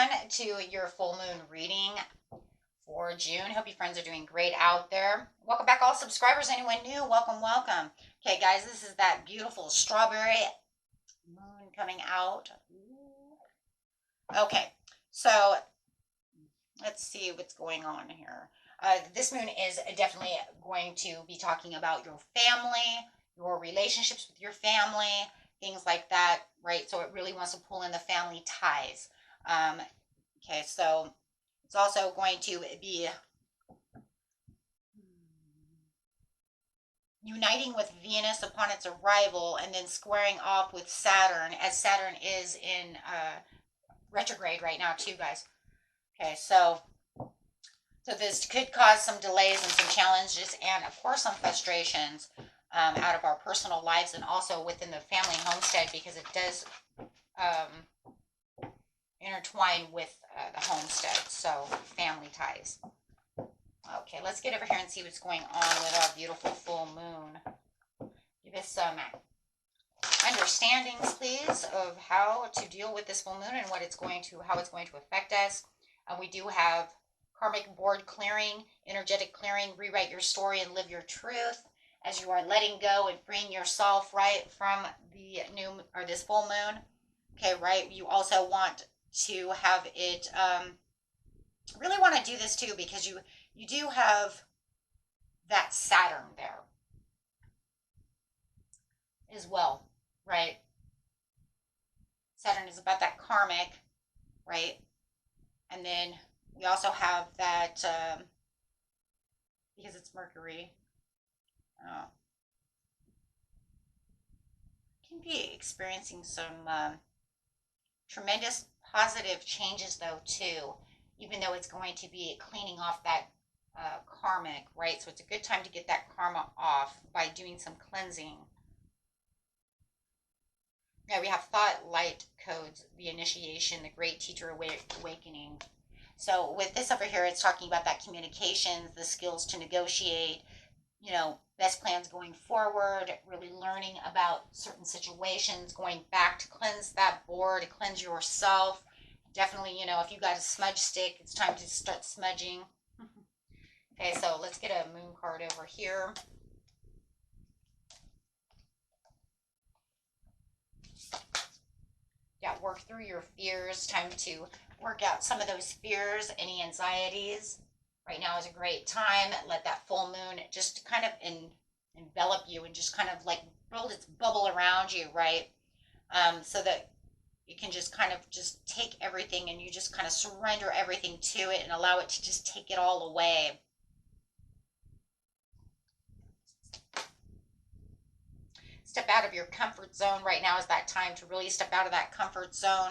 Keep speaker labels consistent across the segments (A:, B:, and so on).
A: everyone to your full moon reading for June. Hope you friends are doing great out there. Welcome back, all subscribers. Anyone new, welcome, welcome. Okay, guys, this is that beautiful strawberry moon coming out. Okay, so let's see what's going on here. This moon is definitely going to be talking about your family, your relationships with your family, things like that, right? So it really wants to pull in the family ties. Okay, so it's also going to be uniting with Venus upon its arrival and then squaring off with Saturn, as Saturn is in retrograde right now too, guys. Okay, so this could cause some delays and some challenges and, of course, some frustrations out of our personal lives and also within the family homestead, because it does intertwine with the homestead, so family ties. Okay, let's get over here and see what's going on with our beautiful full moon. Give us some understandings, please, of how to deal with this full moon and how it's going to affect us. We do have karmic board clearing, energetic clearing, rewrite your story and live your truth, as you are letting go and freeing yourself, right, from the new or this full moon. Okay, right. You also want to have it, really want to do this too, because you do have that Saturn there as well, right? Saturn is about that karmic, right? And then we also have that, because it's Mercury, can be experiencing some tremendous positive changes though too, even though it's going to be cleaning off that karmic, right? So it's a good time to get that karma off by doing some cleansing. Now we have thought, light codes, the initiation, the great teacher awakening. So with this over here, it's talking about that communications, the skills to negotiate, best plans going forward, really learning about certain situations, going back to cleanse that board, cleanse yourself. Definitely, if you got a smudge stick, it's time to start smudging. Okay, so let's get a moon card over here. Yeah, work through your fears. Time to work out some of those fears, any anxieties. Right now is a great time. Let that full moon just kind of envelop you and just kind of like build its bubble around you, right? So that you can just kind of just take everything and you just kind of surrender everything to it and allow it to just take it all away. Step out of your comfort zone. Right now is that time to really step out of that comfort zone.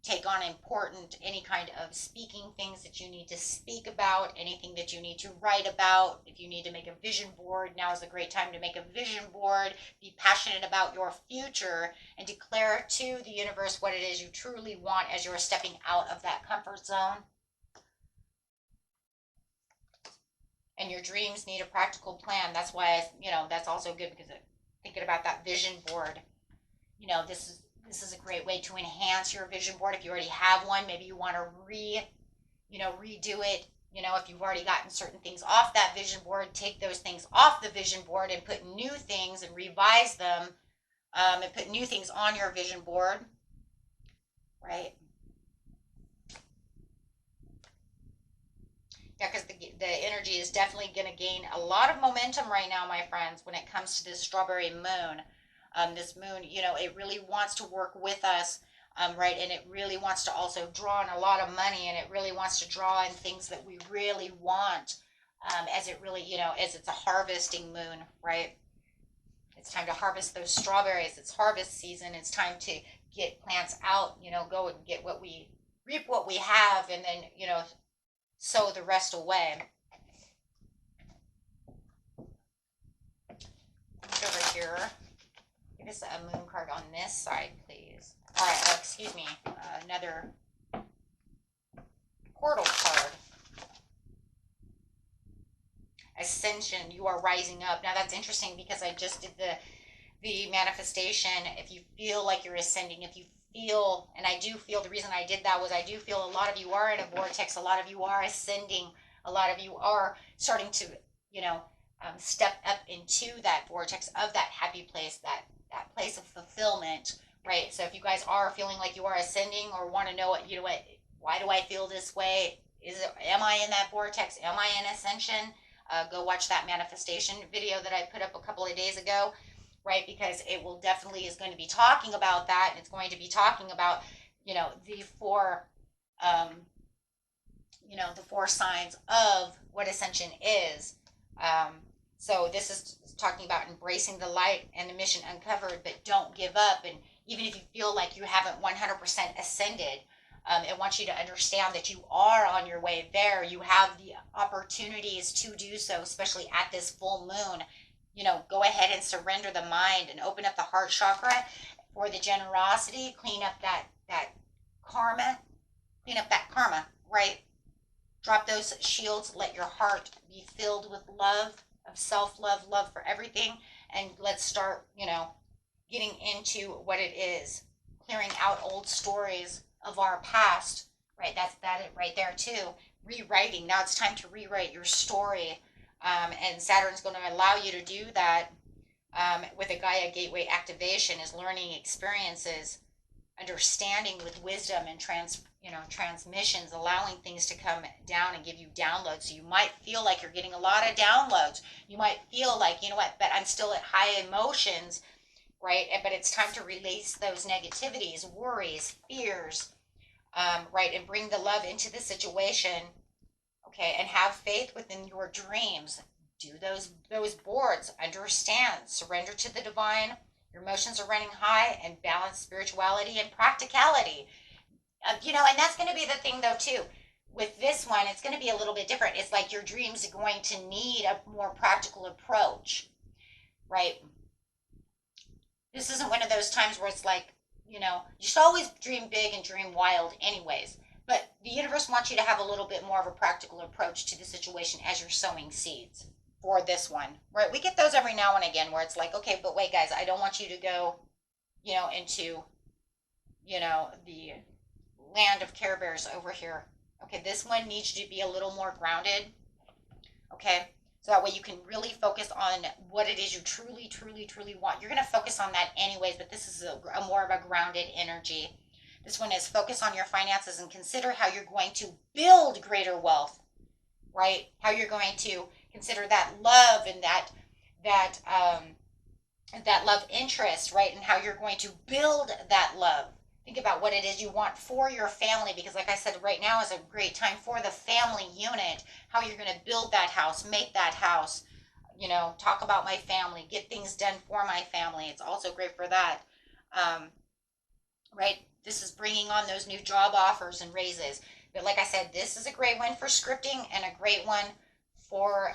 A: Take on any kind of speaking things that you need to speak about, anything that you need to write about. If you need to make a vision board, now is a great time to make a vision board. Be passionate about your future and declare to the universe what it is you truly want as you're stepping out of that comfort zone. And your dreams need a practical plan. That's why, that's also good, because thinking about that vision board, this is a great way to enhance your vision board. If you already have one, maybe you want to redo it. If you've already gotten certain things off that vision board, take those things off the vision board and put new things and revise them, and put new things on your vision board, right? Yeah, because the energy is definitely going to gain a lot of momentum right now, my friends, when it comes to this strawberry moon. This moon, it really wants to work with us, right? And it really wants to also draw in a lot of money, and it really wants to draw in things that we really want, as it really, as it's a harvesting moon, right? It's time to harvest those strawberries. It's harvest season. It's time to get plants out, go and reap what we have, and then, sow the rest away. Over here. Give us a moon card on this side, please. All right, excuse me, another portal card. Ascension, you are rising up. Now that's interesting because I just did the manifestation. If you feel like you're ascending, if you feel, and I do feel, the reason I did that was I do feel a lot of you are in a vortex, a lot of you are ascending, a lot of you are starting to, you know, step up into that vortex of that happy place, that place of fulfillment, right? So if you guys are feeling like you are ascending or want to know what, you know what, why do I feel this way? Am I in that vortex? Am I in ascension? Go watch that manifestation video that I put up a couple of days ago, right? Because it will definitely is going to be talking about that. And it's going to be talking about, you know, the four, um, you know, the four signs of what ascension is. So this is talking about embracing the light and the mission uncovered, but don't give up. And even if you feel like you haven't 100% ascended, it wants you to understand that you are on your way there. You have the opportunities to do so, especially at this full moon. You know, go ahead and surrender the mind and open up the heart chakra for the generosity, clean up that karma, clean up that karma, right? Drop those shields, let your heart be filled with love, of self-love, love for everything, and let's start, you know, getting into what it is, clearing out old stories of our past, right? That's that right there too. Rewriting. Now it's time to rewrite your story, and Saturn's going to allow you to do that with a Gaia Gateway activation. Is learning experiences, understanding with wisdom and transmissions, allowing things to come down and give you downloads. So you might feel like you're getting a lot of downloads. You might feel like, you know what, but I'm still at high emotions, right? But it's time to release those negativities, worries, fears, right? And bring the love into the situation, okay? And have faith within your dreams. Do those boards. Understand. Surrender to the divine. Your emotions are running high, and balance spirituality and practicality. You know, and that's going to be the thing though too. With this one, it's going to be a little bit different. It's like your dreams are going to need a more practical approach, right? This isn't one of those times where it's like, you know, you should always dream big and dream wild anyways. But the universe wants you to have a little bit more of a practical approach to the situation as you're sowing seeds for this one, right? We get those every now and again where it's like, okay, but wait, guys, I don't want you to go, you know, into, you know, the land of Care Bears over here. Okay, this one needs you to be a little more grounded. Okay, so that way you can really focus on what it is you truly, truly, truly want. You're going to focus on that anyways, but this is a more of a grounded energy. This one is focus on your finances and consider how you're going to build greater wealth, right? How you're going to consider that love and that love interest, right? And how you're going to build that love. Think about what it is you want for your family, because like I said, right now is a great time for the family unit. How you're going to build that house, make that house, you know, talk about my family, get things done for my family. It's also great for that, right? This is bringing on those new job offers and raises. But like I said, this is a great one for scripting and a great one for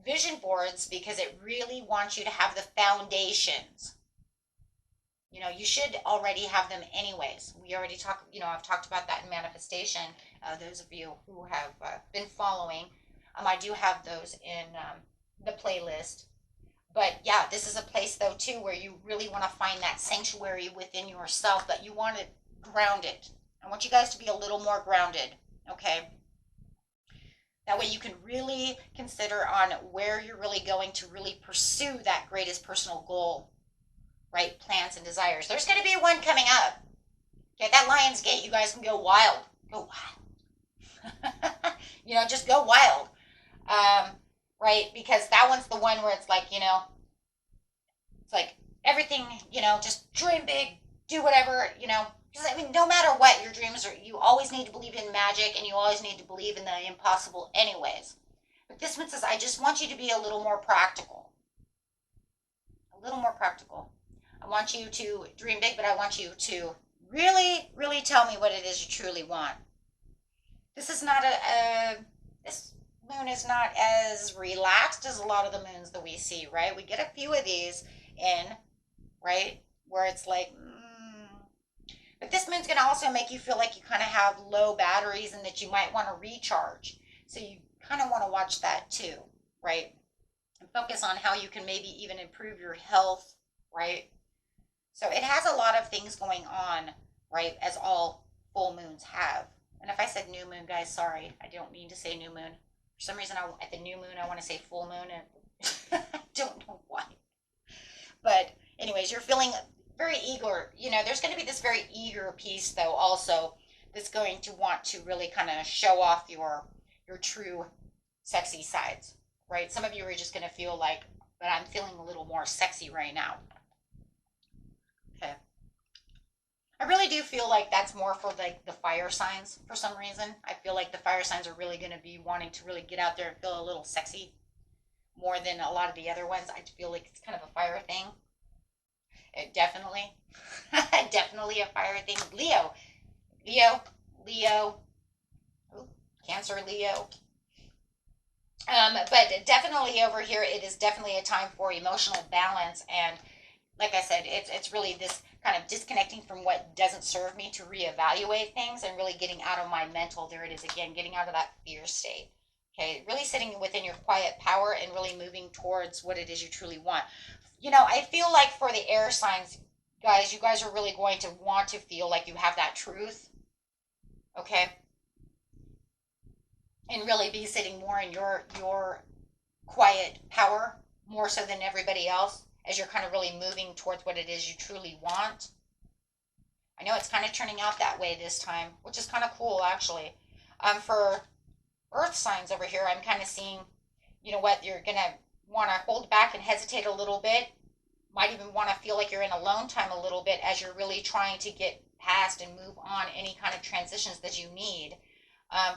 A: vision boards, because it really wants you to have the foundations. You know, you should already have them anyways. We already talked, you know, I've talked about that in manifestation. Those of you who have been following, I do have those in the playlist. But yeah, this is a place though too where you really want to find that sanctuary within yourself, but you want it grounded. I want you guys to be a little more grounded, okay? That way you can really consider on where you're really going to really pursue that greatest personal goal, right? Plans and desires. There's going to be one coming up. Okay, that Lion's Gate, you guys can go wild. Go wild. You know, just go wild. Right? Because that one's the one where it's like, you know, it's like everything, you know, just dream big, do whatever, you know. Because, I mean, no matter what, your dreams are, you always need to believe in magic, and you always need to believe in the impossible anyways. But this one says, I just want you to be a little more practical. A little more practical. I want you to dream big, but I want you to really, really tell me what it is you truly want. This is not this moon is not as relaxed as a lot of the moons that we see, right? We get a few of these in, right? Where it's like, but this moon's going to also make you feel like you kind of have low batteries and that you might want to recharge. So you kind of want to watch that too, right? And focus on how you can maybe even improve your health, right? So it has a lot of things going on, right? As all full moons have. And if I said new moon, guys, sorry, I don't mean to say new moon. For some reason, at the new moon, I want to say full moon, and I don't know why. But anyways, you're feeling very eager. There's going to be this very eager piece, though, also that's going to want to really kind of show off your true sexy sides, right? Some of you are just going to feel like, but I'm feeling a little more sexy right now. Okay. I really do feel like that's more for like the fire signs for some reason. I feel like the fire signs are really going to be wanting to really get out there and feel a little sexy more than a lot of the other ones. I feel like it's kind of a fire thing. Definitely, definitely a fire thing. Leo, Leo, Leo, ooh, Cancer, Leo. But definitely over here, it is definitely a time for emotional balance. And like I said, it's really this kind of disconnecting from what doesn't serve me to reevaluate things and really getting out of my mental. There it is again, getting out of that fear state. Okay, really sitting within your quiet power and really moving towards what it is you truly want. I feel like for the air signs, guys, you guys are really going to want to feel like you have that truth. Okay, and really be sitting more in your quiet power more so than everybody else as you're kind of really moving towards what it is you truly want. I know it's kind of turning out that way this time, which is kind of cool actually. For earth signs over here, I'm kind of seeing, what, you're going to want to hold back and hesitate a little bit. Might even want to feel like you're in alone time a little bit as you're really trying to get past and move on any kind of transitions that you need.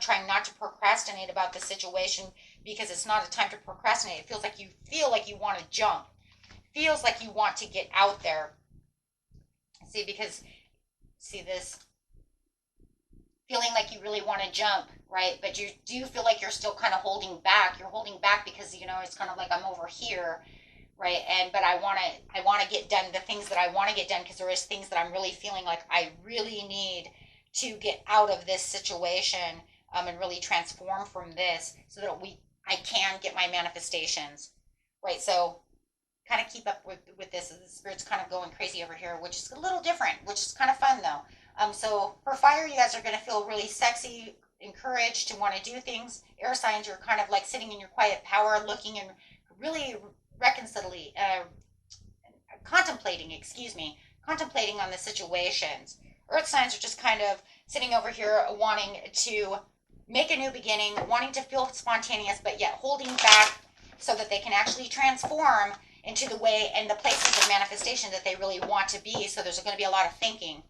A: Trying not to procrastinate about the situation because it's not a time to procrastinate. It feel like you want to jump. Feels like you want to get out there. See this feeling like you really want to jump, right? But you do feel like you're still kind of holding back. You're holding back because it's kind of like I'm over here, right? But I want to get done the things that I want to get done because there is things that I'm really feeling like I really need to get out of this situation, and really transform from this so that I can get my manifestations, right? So kind of keep up with this. The spirit's kind of going crazy over here, which is a little different, which is kind of fun though. So for fire, you guys are going to feel really sexy, encouraged to want to do things. Air signs, you're kind of like sitting in your quiet power, looking and really reconciliate, contemplating on the situations. Earth signs are just kind of sitting over here wanting to make a new beginning, wanting to feel spontaneous, but yet holding back so that they can actually transform into the way and the places of manifestation that they really want to be. So there's going to be a lot of thinking.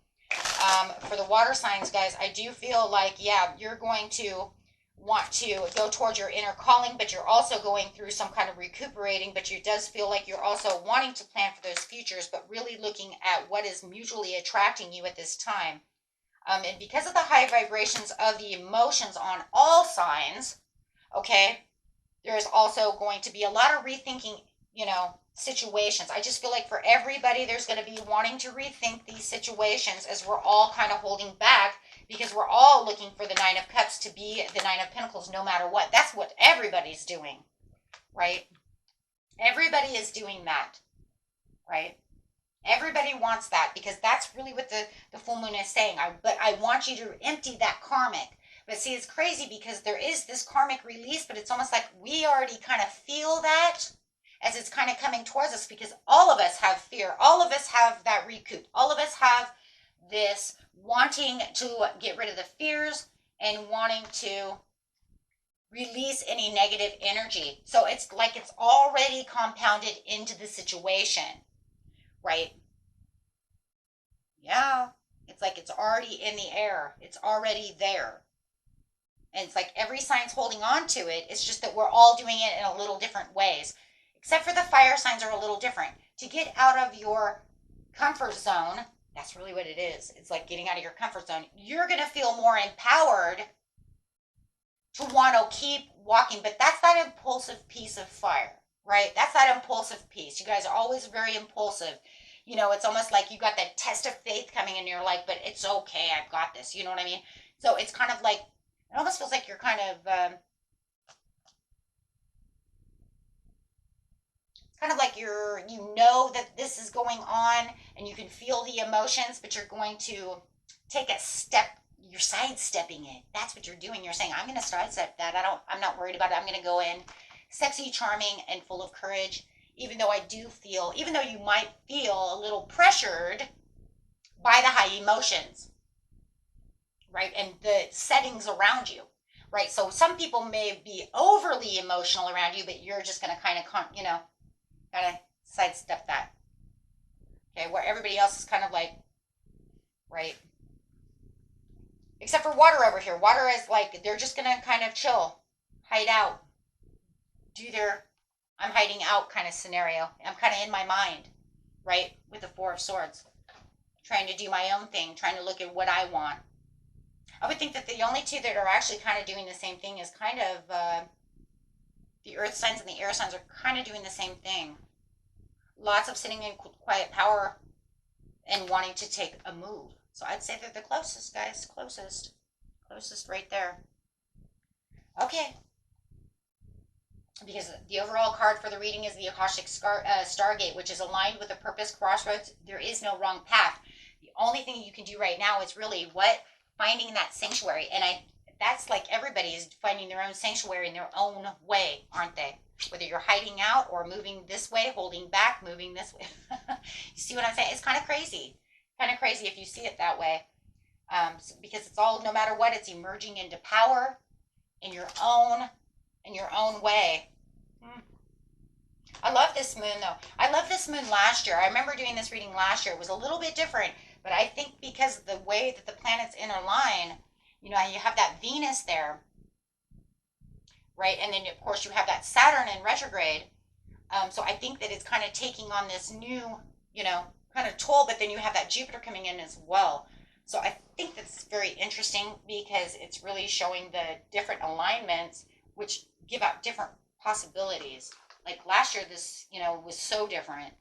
A: For the water signs, guys, I do feel like, yeah, you're going to want to go towards your inner calling, but you're also going through some kind of recuperating, but it does feel like you're also wanting to plan for those futures, but really looking at what is mutually attracting you at this time. And because of the high vibrations of the emotions on all signs, okay, there is also going to be a lot of rethinking, situations. I just feel like for everybody, there's going to be wanting to rethink these situations as we're all kind of holding back because we're all looking for the Nine of Cups to be the Nine of Pentacles no matter what. That's what everybody's doing, right? Everybody is doing that, right? Everybody wants that because that's really what the full moon is saying. But I want you to empty that karmic. But see, it's crazy because there is this karmic release, but it's almost like we already kind of feel that as it's kind of coming towards us because all of us have fear. All of us have that recoup. All of us have this wanting to get rid of the fears and wanting to release any negative energy. So it's like it's already compounded into the situation, right? Yeah. It's like it's already in the air. It's already there. And it's like every sign's holding on to it. It's just that we're all doing it in a little different ways. Except for the fire signs are a little different. To get out of your comfort zone, that's really what it is. It's like getting out of your comfort zone. You're going to feel more empowered to want to keep walking. But that's that impulsive piece of fire, right? That's that impulsive piece. You guys are always very impulsive. It's almost like you got that test of faith coming in. You're like, but it's okay. I've got this. You know what I mean? So it's kind of like, it almost feels like you're kind of, kind of like you know that this is going on and you can feel the emotions, but you're going to take a step. You're sidestepping it. That's what you're doing. You're saying, I'm going to sidestep that. I'm not worried about it. I'm going to go in sexy, charming, and full of courage. Even though even though you might feel a little pressured by the high emotions, right? And the settings around you, right? So some people may be overly emotional around you, but you're just going to kind of, kind of sidestep that. Okay, where everybody else is kind of like, right? Except for water over here. Water is like, they're just going to kind of chill, hide out, do their I'm hiding out kind of scenario. I'm kind of in my mind, right? With the Four of Swords, trying to do my own thing, trying to look at what I want. I would think that the only two that are actually kind of doing the same thing is kind of the earth signs and the air signs are kind of doing the same thing. Lots of sitting in quiet power and wanting to take a move. So I'd say they're the closest, guys. Closest. Closest right there. Okay. Because the overall card for the reading is the Akashic Stargate, which is aligned with the purpose crossroads. There is no wrong path. The only thing you can do right now is really finding that sanctuary. And that's like everybody is finding their own sanctuary in their own way, aren't they? Whether you're hiding out or moving this way, holding back, moving this way. You see what I'm saying? It's kind of crazy. Kind of crazy if you see it that way. Because it's all, no matter what, it's emerging into power in your own way. I love this moon though. I love this moon last year. I remember doing this reading last year. It was a little bit different, but I think because of the way that the planets interline, you have that Venus there, right? And then of course you have that Saturn in retrograde. So I think that it's kind of taking on this new, kind of toll, but then you have that Jupiter coming in as well. So I think that's very interesting because it's really showing the different alignments, which give out different possibilities. Like last year, this, was so different,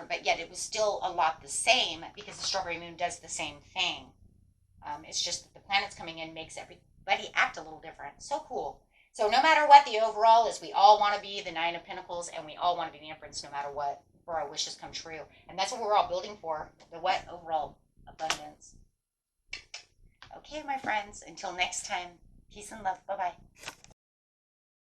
A: but yet it was still a lot the same because the strawberry moon does the same thing. It's just that the planets coming in makes everybody act a little different. So cool. So no matter what the overall is, we all want to be the Nine of Pentacles and we all want to be the Empress no matter what, for our wishes come true. And that's what we're all building for, the what? Overall abundance. Okay, my friends, until next time, peace and love. Bye-bye.